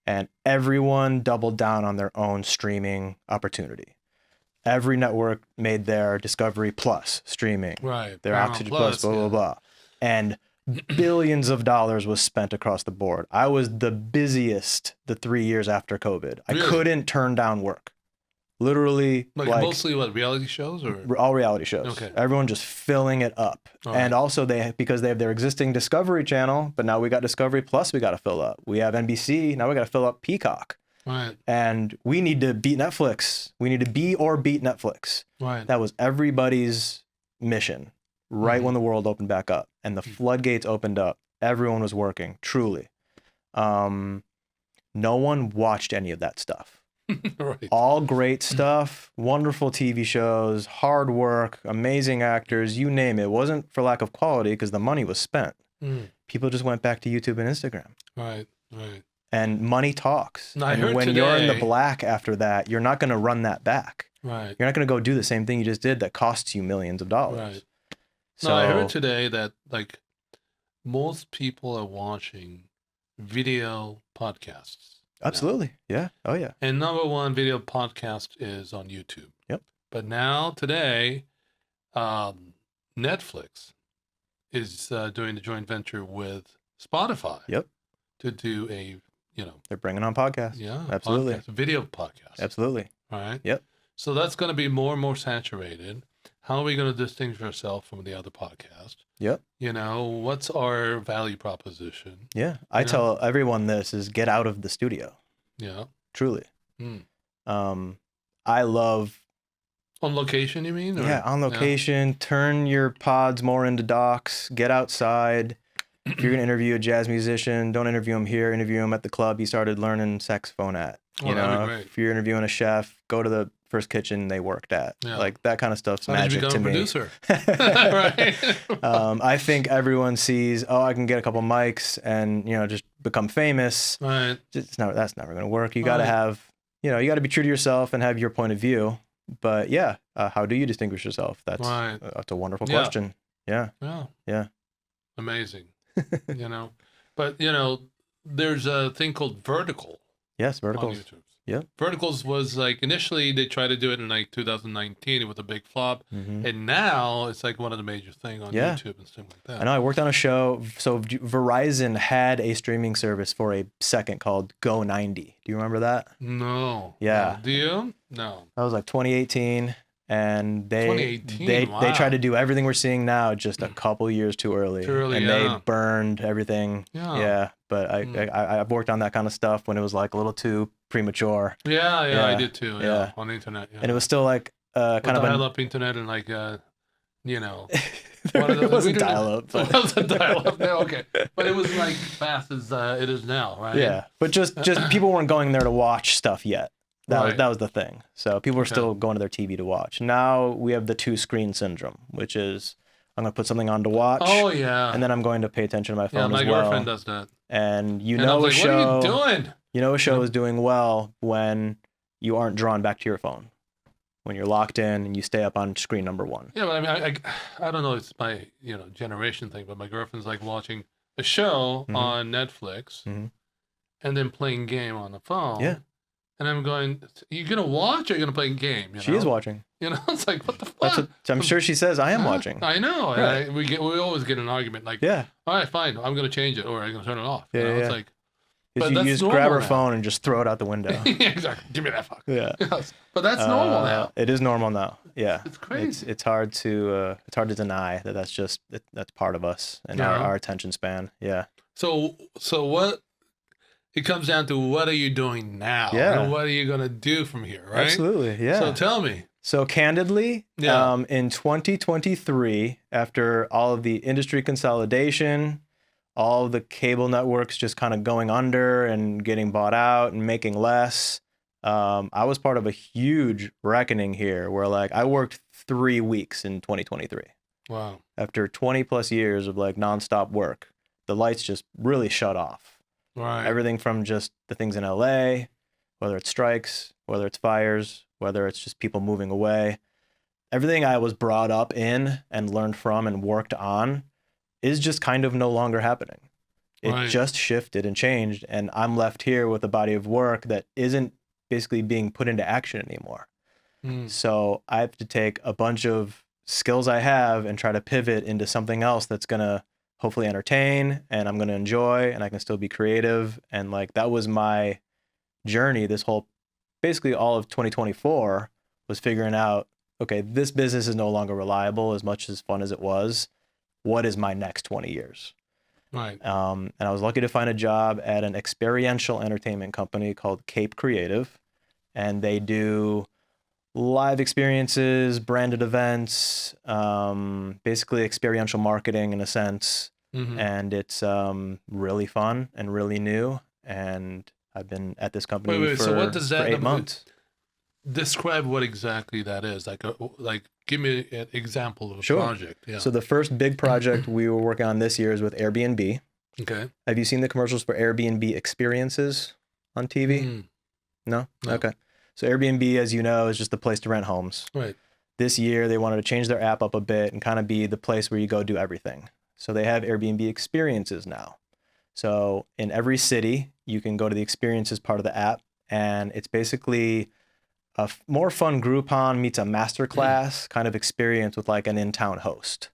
And everyone doubled down on their own streaming opportunity. Every network made their Discovery Plus streaming. Right. Their Oxygen Plus, blah, blah, blah. And billions of dollars was spent across the board. I was the busiest the 3 years after COVID. I couldn't turn down work. Literally, like mostly what, reality shows or all reality shows. Okay. Everyone just filling it up. And also because they have their existing Discovery channel, but now we got Discovery Plus we got to fill up. We have NBC, now we got to fill up Peacock. Right. And we need to beat Netflix. We need to be or beat Netflix. Right. That was everybody's mission when the world opened back up and the floodgates opened up. Everyone was working, truly. No one watched any of that stuff. Right. All great stuff, wonderful TV shows, hard work, amazing actors, you name it. It wasn't for lack of quality because the money was spent. People just went back to YouTube and Instagram. Right, right. And money talks. I and heard when today, you're in the black after that, you're not going to run that back. Right. You're not going to go do the same thing you just did that costs you millions of dollars. Right. So, I heard today that like most people are watching video podcasts. Absolutely. Yeah. Oh, yeah. And number one video podcast is on YouTube. Yep. But now today, Netflix is doing a joint venture with Spotify. Yep. To do a, they're bringing on podcasts. Yeah. Absolutely. Podcast, video podcast. Absolutely. All right. Yep. So that's going to be more and more saturated. How are we going to distinguish ourselves from the other podcast? Yep. What's our value proposition? Yeah. I tell everyone this is get out of the studio. Yeah. Truly. I love... On location, you mean? Or? Yeah, on location. Yeah. Turn your pods more into docs. Get outside. If you're going to interview a jazz musician, don't interview him here. Interview him at the club he started learning saxophone at. If you're interviewing a chef, go to the first kitchen they worked at. Yeah. Like that kind of stuff's How did you magic become to a me. producer? Right. I think everyone sees, oh, I can get a couple mics and, you know, just become famous. Right. That's never going to work. You got to have, you know, you got to be true to yourself and have your point of view. But yeah, how do you distinguish yourself? That's a wonderful question. Yeah. Yeah. Yeah. Amazing. You know, but you know, there's a thing called vertical. Yes, verticals. On YouTube. Yep. Verticals was like initially they tried to do it in like 2019 with a big flop, and now it's like one of the major things on YouTube and stuff like that. I know. I worked on a show. So Verizon had a streaming service for a second called Go 90. Do you remember that? No. Yeah. Do you? No. That was like 2018. And they 2018, they tried to do everything we're seeing now just a couple years too early. And they burned everything. Yeah. But I've worked on that kind of stuff when it was like a little too premature. Yeah, I did too. Yeah, on the internet. Yeah. And it was still like kind of dial-up internet and like you know. It wasn't dial-up. It wasn't dial-up. No, okay. But it was like fast as it is now, right? Yeah. But just people weren't going there to watch stuff yet. That was the thing. So people were still going to their TV to watch. Now we have the two screen syndrome, which is I'm going to put something on to watch. Oh yeah. And then I'm going to pay attention to my phone as well. Yeah, my girlfriend does that. And I was like, what are you doing? You know a show is doing well when you aren't drawn back to your phone. When you're locked in and you stay up on screen number one. Yeah, but I mean I don't know, it's my, you know, generation thing, but my girlfriend's like watching a show on Netflix and then playing game on the phone. Yeah. And I'm going, you gonna watch or you gonna play a game? You know? She is watching. You know, it's like, what the fuck? I'm sure she says, I am watching. I know. Right. And we always get an argument like, all right, fine, I'm gonna change it or I'm gonna turn it off. Yeah, you know? It's like, but you just grab her phone and just throw it out the window. Yeah, exactly. Give me that fuck. Yeah. Yes. But that's normal now. It is normal now. Yeah. It's crazy. It's hard to deny that that's part of us and our attention span. Yeah. So what? It comes down to what are you doing now? Yeah. And what are you going to do from here, right? Absolutely, yeah. So tell me. So candidly, in 2023, after all of the industry consolidation, all of the cable networks just kind of going under and getting bought out and making less, I was part of a huge reckoning here where like I worked 3 weeks in 2023. Wow. After 20 plus years of like nonstop work, the lights just really shut off. Right. Everything from just the things in LA, whether it's strikes, whether it's fires, whether it's just people moving away. Everything I was brought up in and learned from and worked on is just kind of no longer happening. It just shifted and changed. And I'm left here with a body of work that isn't basically being put into action anymore. So I have to take a bunch of skills I have and try to pivot into something else that's going to hopefully entertain and I'm going to enjoy and I can still be creative. And like, that was my journey. This whole, basically all of 2024 was figuring out, okay, this business is no longer reliable as much as fun as it was. What is my next 20 years? Right. And I was lucky to find a job at an experiential entertainment company called Cape Creative. And they do live experiences, branded events, basically experiential marketing in a sense. And it's really fun and really new. And I've been at this company for 8 months. Describe what exactly that is. Like give me an example of a project. Yeah. So the first big project we were working on this year is with Airbnb. Okay. Have you seen the commercials for Airbnb experiences on TV? No? Okay. So Airbnb, as you know, is just the place to rent homes. Right. This year, they wanted to change their app up a bit and kind of be the place where you go do everything. So they have Airbnb experiences now. So in every city, you can go to the experiences part of the app, and it's basically a more fun Groupon meets a masterclass kind of experience with like an in-town host.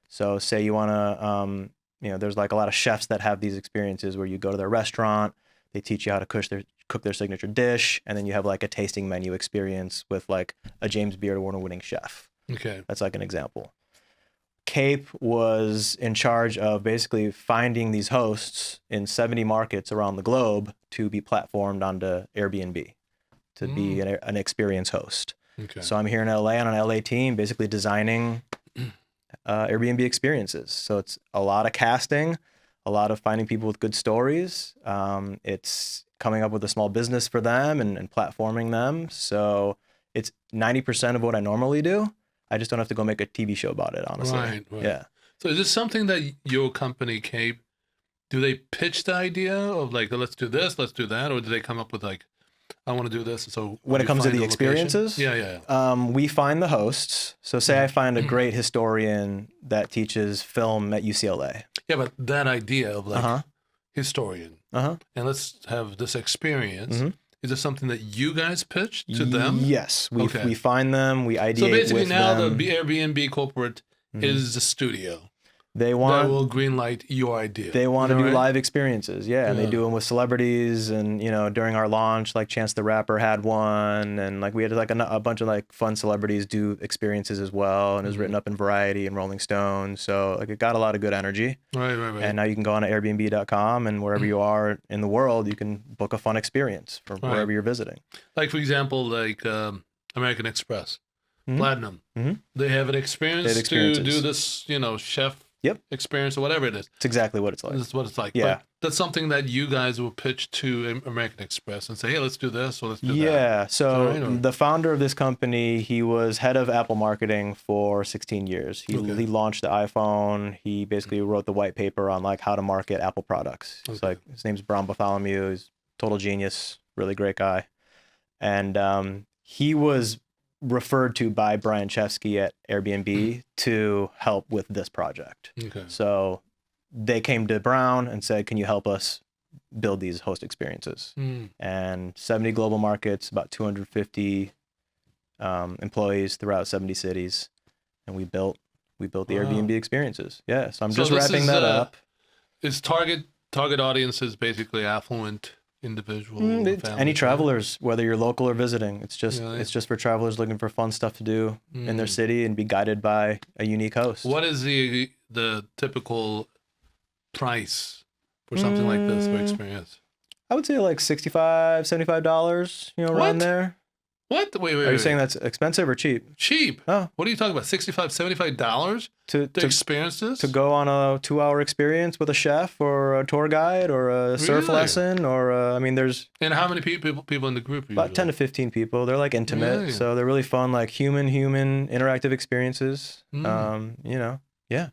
So say you want to, there's like a lot of chefs that have these experiences where you go to their restaurant, they teach you how to cook their signature dish, and then you have like a tasting menu experience with like a James Beard award-winning chef. Okay. That's like an example. Cape was in charge of basically finding these hosts in 70 markets around the globe to be platformed onto Airbnb, to be an experience host. Okay. So I'm here in LA on an LA team, basically designing Airbnb experiences. So it's a lot of casting, a lot of finding people with good stories. It's coming up with a small business for them and platforming them. So it's 90% of what I normally do. I just don't have to go make a TV show about it, honestly. Right. Yeah. So is this something that your company, Cape, do they pitch the idea of like, let's do this, let's do that? Or do they come up with like, I want to do this? So when it comes to the experiences, we find the hosts. So say I find a great historian that teaches film at UCLA. Yeah, but that idea of like historian, and let's have this experience. Is this something that you guys pitch to them? Yes, we find them, we ideate with them. So basically now the Airbnb corporate is the studio. That will greenlight your idea. They want to do live experiences, and they do them with celebrities. And during our launch, like Chance the Rapper had one, and like we had like a bunch of like fun celebrities do experiences as well. And it was written up in Variety and Rolling Stone, so like it got a lot of good energy. Right. And now you can go on to Airbnb.com, and wherever you are in the world, you can book a fun experience from wherever you're visiting. Like for example, like American Express, Platinum. They have an experience to do this, chef. Experience or whatever it is. It's exactly what it's like. That's what it's like. Yeah. But that's something that you guys will pitch to American Express and say, hey, let's do this or let's do that. Yeah. So the founder of this company, he was head of Apple marketing for 16 years. He launched the iPhone. He basically wrote the white paper on like how to market Apple products. It's like, his name's Brown Bartholomew. He's total genius, really great guy. And he was referred to by Brian Chesky at Airbnb to help with this project. So they came to Brown and said, can you help us build these host experiences? And 70 global markets, about 250 employees throughout 70 cities. And we built the Airbnb experiences. Yeah. So I'm just wrapping that up. Is target audience is basically affluent individual, any travelers, whether you're local or visiting. It's just for travelers looking for fun stuff to do in their city and be guided by a unique host. What is the typical price for something like this for experience? I would say like $65, $75, around there. What? Wait. Are you saying that's expensive or cheap? Cheap. Oh. What are you talking about? $65, $75 to experience this? To go on a 2-hour experience with a chef or a tour guide or a surf lesson or there's... And how many people in the group? About 10 to 15 people. They're like intimate, so they're really fun, like human interactive experiences. Yeah.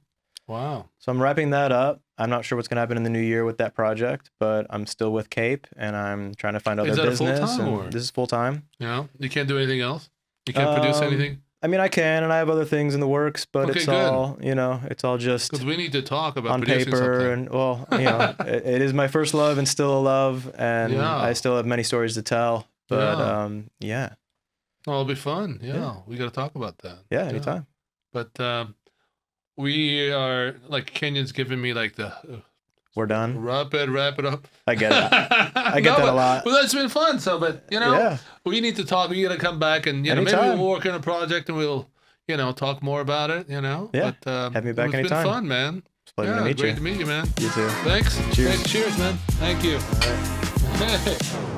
Wow. So I'm wrapping that up. I'm not sure what's going to happen in the new year with that project, but I'm still with Cape and I'm trying to find other business. Full-time, this is full time. Yeah. You can't do anything else? You can't produce anything? I can, and I have other things in the works, but it's all just because we need to talk about on paper something. And it is my first love and still a love, and I still have many stories to tell. But Oh, it'll be fun. Yeah. We got to talk about that. Yeah, anytime. But we are like Kenyon's giving me like the we're done. Wrap it up. I get it. I get that a lot. Well, that's been fun. So, but we need to talk. We got to come back and maybe we'll work on a project and we'll talk more about it. Yeah. But have me back anytime. It's been fun, man. It's a pleasure to meet you. Great to meet you, man. You too. Thanks. Cheers. Cheers, man. Thank you. All right.